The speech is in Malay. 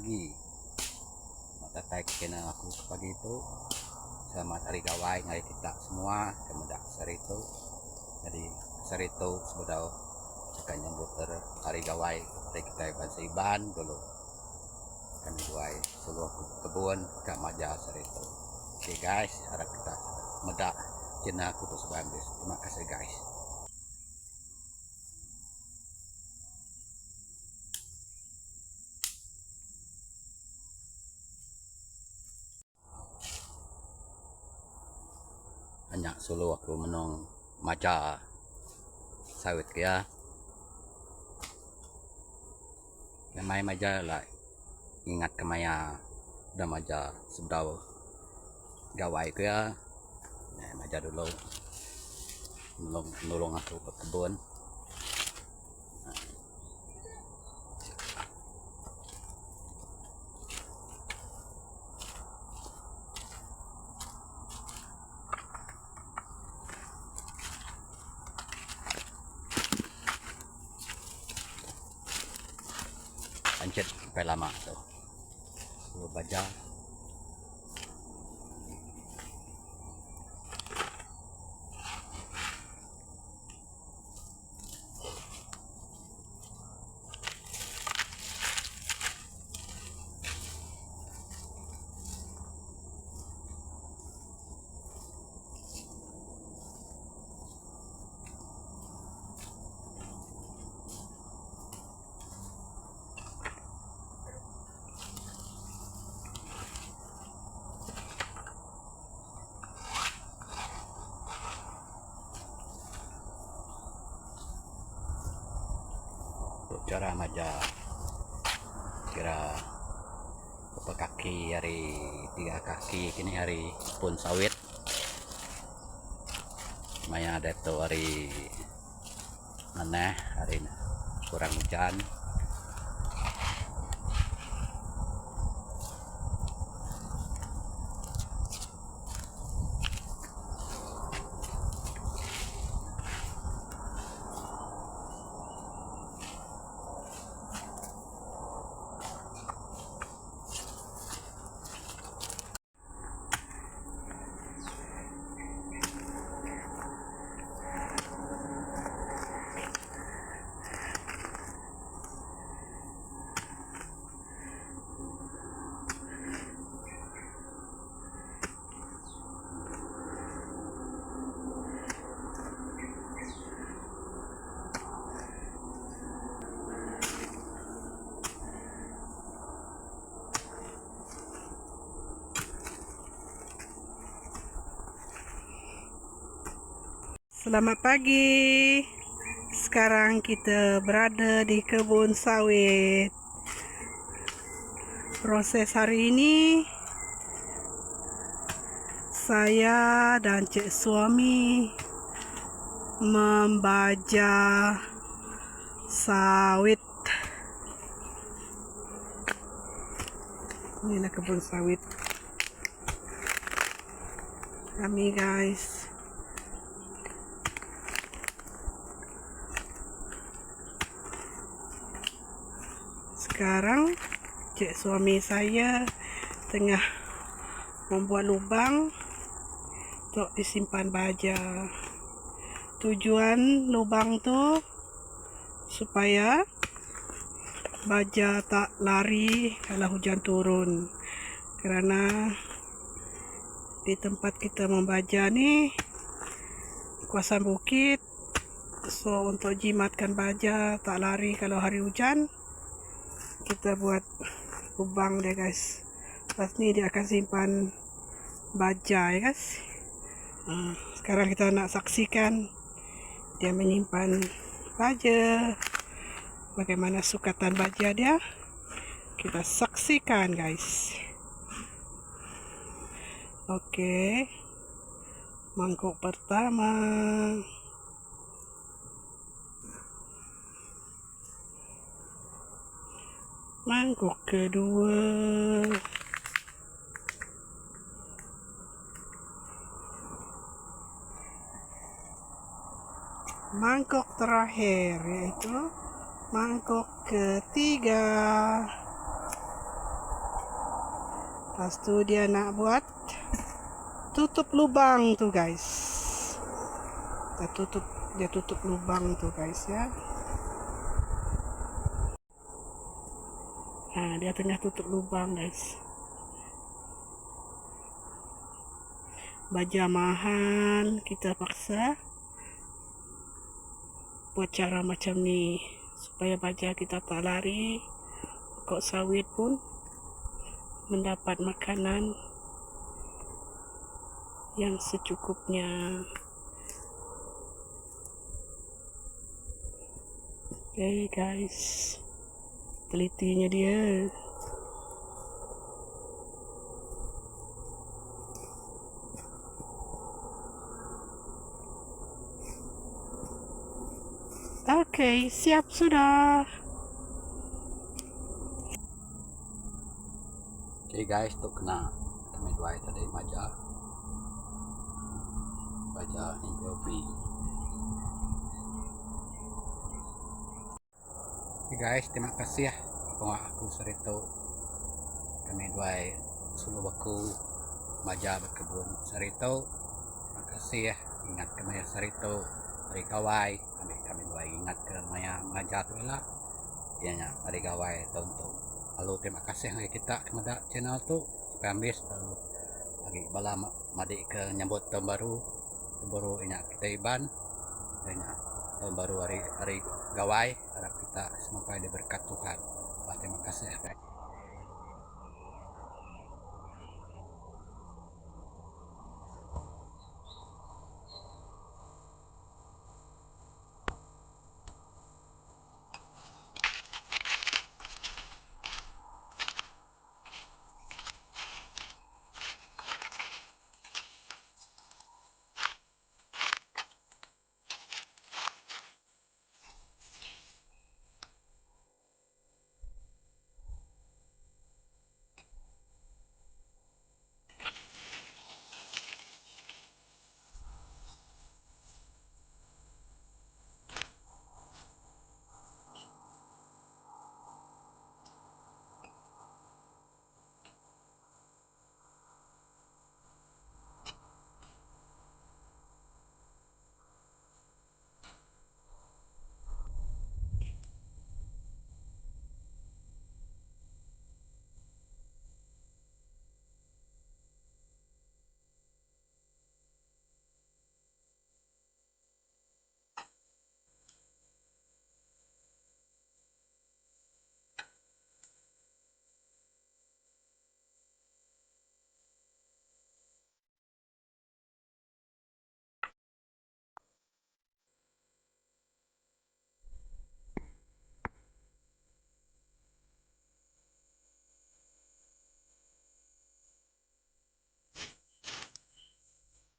pagi. Matatai kena aku pagi itu. Selamat hari gawai ngai kita semua kemudak sarito. Jadi sarito sebedau akan nyambut hari gawai kita bangsa Iban dulu. Kami gawai seluruh kebun ke Maja sarito. Oke guys, harap kita medak kena aku terus habis. Terima kasih guys. Hanya solo aku menong Maja sawit ya. Kemai Maja lah ingat kemaya udah Maja sebedau gawai ke ya. Nah, Maja dulu nolong aku ke kebun. Pancet sampai lama tuh. Baja. Cara Maja kira berapa kaki hari 3 kaki kini hari pun sawit maya ada tuh hari mana hari kurang hujan. Selamat pagi. Sekarang kita berada di kebun sawit. Proses hari ini saya dan cik suami membaja sawit. Inilah kebun sawit kami guys. Sekarang cik suami saya tengah membuat lubang untuk disimpan baja. Tujuan lubang tu supaya baja tak lari kalau hujan turun. Kerana di tempat kita membaja ni kawasan bukit, so untuk jimatkan baja tak lari kalau hari hujan, kita buat lubang dia guys. Lepas ni dia akan simpan baja ya guys. Sekarang kita nak saksikan dia menyimpan baja. Bagaimana sukatan baja dia, kita saksikan guys. Okey, mangkuk pertama. Mangkuk kedua. Mangkuk terakhir yaitu mangkuk ketiga. Lepas tu dia nak buat tutup lubang tu guys. Dia tutup lubang tu guys ya. Dia tengah tutup lubang guys. Baja mahal, kita paksa buat cara macam ni supaya baja kita tak lari. Pokok sawit pun mendapat makanan yang secukupnya. Oke guys, telitinya dia. Oke, siap sudah. Oke guys, tu kena kami dua tadi baja NGOV. Oke guys, terima kasih ya aku sarito kami dua suluh baku baja berkebun sarito. Terima kasih ya, ingat kami sarito dari kawai kami dua ingat ke maya baja tu lah ya dari kawai tonton. Halo, terima kasih yang kita kepada channel tu Pambis lalu lagi bala madi ke nyambut tahun baru ini kita iban tahun baru hari gawai harap kita semoga diberkat Tuhan. Terima kasih guys.